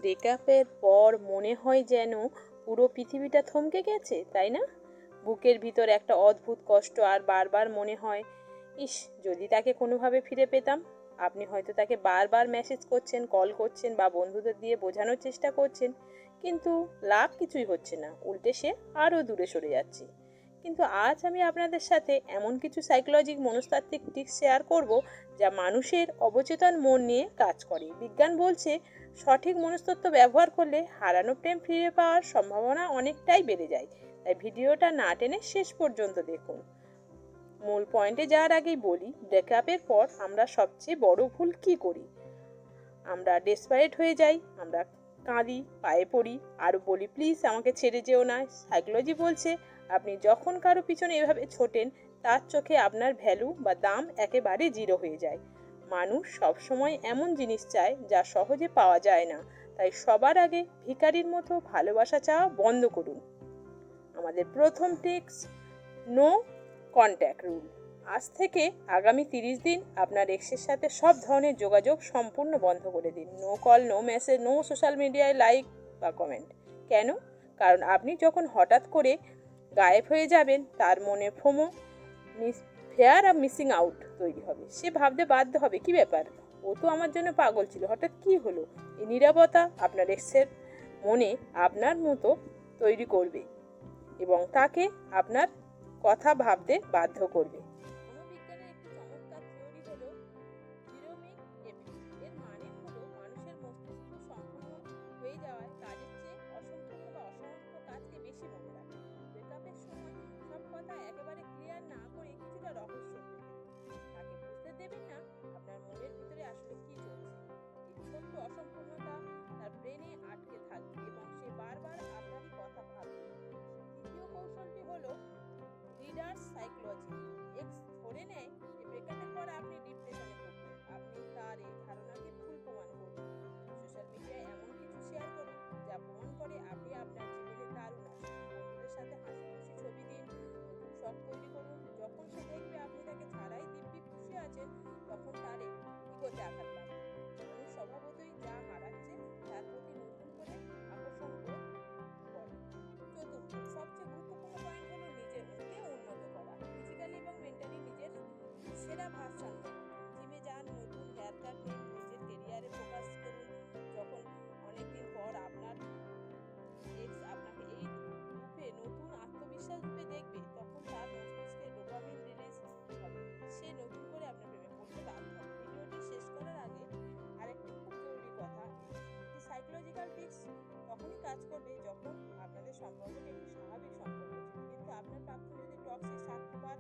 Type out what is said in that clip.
ব্রেকআপের পর মনে হয় যেন পুরো পৃথিবীটা থমকে গেছে, তাই না? বুকের ভিতর একটা অদ্ভুত কষ্ট আর বারবার মনে হয়, ইস, যদি তাকে কোনোভাবে ফিরে পেতাম। আপনি হয়তো তাকে বারবার মেসেজ করছেন, কল করছেন বা বন্ধুদের দিয়ে বোঝানোর চেষ্টা করছেন, কিন্তু লাভ কিছুই হচ্ছে না, উল্টে সে আরও দূরে সরে যাচ্ছে। কিন্তু আজ আমি আপনাদের সাথে এমন কিছু সাইকোলজিক মনস্তাত্ত্বিক টিপস শেয়ার করব যা মানুষের অবচেতন মন নিয়ে কাজ করে। বিজ্ঞান বলছে সঠিক মনস্তত্ত্ব ব্যবহার করলে হারানো প্রেম ফিরে পাওয়ার সম্ভাবনা অনেকটাই বেড়ে যায়। তাই ভিডিওটা না টেনে শেষ পর্যন্ত দেখুন। মূল পয়েন্টে যাওয়ার আগেই বলি, ব্রেকআপের পর আমরা সবচেয়ে বড় ভুল কি করি? আমরা ডেসপারেট হয়ে যাই, আমরা কাঁদি, পায়ে পড়ি আর বলি প্লিজ আমাকে ছেড়ে যেও না। সাইকোলজি বলছে আপনি যখন কারো পিছনে এভাবে ছোটেন, তার চোখে আপনার ভ্যালু বা দাম একেবারে জিরো হয়ে যায়। মানুষ সবসময় এমন জিনিস চায় যা সহজে পাওয়া যায় না। তাই সবার আগে ভিখারির মতো ভালোবাসা চাওয়া বন্ধ করুন। আমাদের প্রথম টিপস, নো কন্ট্যাক্ট রুল। আজ থেকে আগামী 30 দিন আপনার এক্সের সাথে সব ধরনের যোগাযোগ সম্পূর্ণ বন্ধ করে দিন। No call, no message, no social মিডিয়ায় লাইক বা কমেন্ট। কেন? কারণ আপনি যখন হঠাৎ করে গায়েব হয়ে যাবেন, তার মনে ফোমো, ফেয়ার আর মিসিং আউট তৈরি হবে। সে ভাবতে বাধ্য হবে, কি ব্যাপার, ও তো আমার জন্য পাগল ছিল, হঠাৎ কি হলো? এই নীরবতা আপনার এক্সের মনে আপনার মতো তৈরি করবে এবং তাকে আপনার কথা ভাবতে বাধ্য করবে। মনোবিজ্ঞানের একটি চমৎকার থিওরি হলো জিরোমিক এফেক্ট। এর মানে হলো মানুষের মস্তিষ্ক সম্পূর্ণ হয়ে যাওয়ায় কাজের চেয়ে অসম্পূর্ণ বা অসমাপ্ত কাজকে বেশি মনে রাখে। ব্রেকআপের সময় সব কথা একেবারে ক্লিয়ার না করে কিছুটা রহস্য রেখে দিন। তাকে বুঝতে দেবেন না আপনার মনের ভিতরে আসলে কি চলছে। এই ছোট্ট অসম্পূর্ণতা তার ব্রেনে আটকে থাকবে এবং সে বারবার আপনারই কথা ভাববে। দ্বিতীয় কৌশলটি হলো রিডার্স সাইকোলজি। এক্স ধরে নেয় যে ব্রেকআপের পর আপনি ডিপ্রেশনে পড়বেন। আপনি তার এই ধারণাকে ভুল প্রমাণ করবেন। সোশ্যাল মিডিয়ায় এমন কিছু শেয়ার করুন যা প্রমাণ করে আপনি আপনার জীবনে দারুণ আছেন। বন্ধুদের সাথে হাসি খুশি ছবি দিন, নতুন শখ তৈরি করুন। যখন সে দেখবে আপনি তাকে ছাড়াই দিব্যি খুশি আছেন, তখন তার ইগোতে আঘাত লাগবে। মানুষ স্বভাবতই যা হারাচ্ছে তার প্রতি নতুন করে আকর্ষণ বোধ করে। চতুর্থ সবচেয়ে গুরুত্বপূর্ণ পয়েন্ট হলো নিজেকে উন্নত করা। ফিজিক্যালি এবং মেন্টালি নিজের সেরা ভার্সন হন। জিমে যান, নতুন হেয়ার কাট নিন, নিজের কেরিয়ারে ফোকাস করুন। যখন অনেকদিন পর আপনার এক্স আপনাকে এই রূপে, নতুন আত্মবিশ্বাস রূপে দেখবে, তখন তার মস্তিষ্কে ডোপামিন রিলিজ হবে। সে নতুন করে আপনার প্রেমে পড়তে বাধ্য হবে। ভিডিওটি শেষ করার আগে আরেকটি খুব জরুরি কথা, একটি সাইকোলজিক্যাল টিপস তখনই কাজ করবে যখন আপনাদের সম্পর্কটা একটি স্বাভাবিক সম্পর্ক ছিল, কিন্তু আপনার প্রাক্তন যদি টক্সিক, স্বার্থপর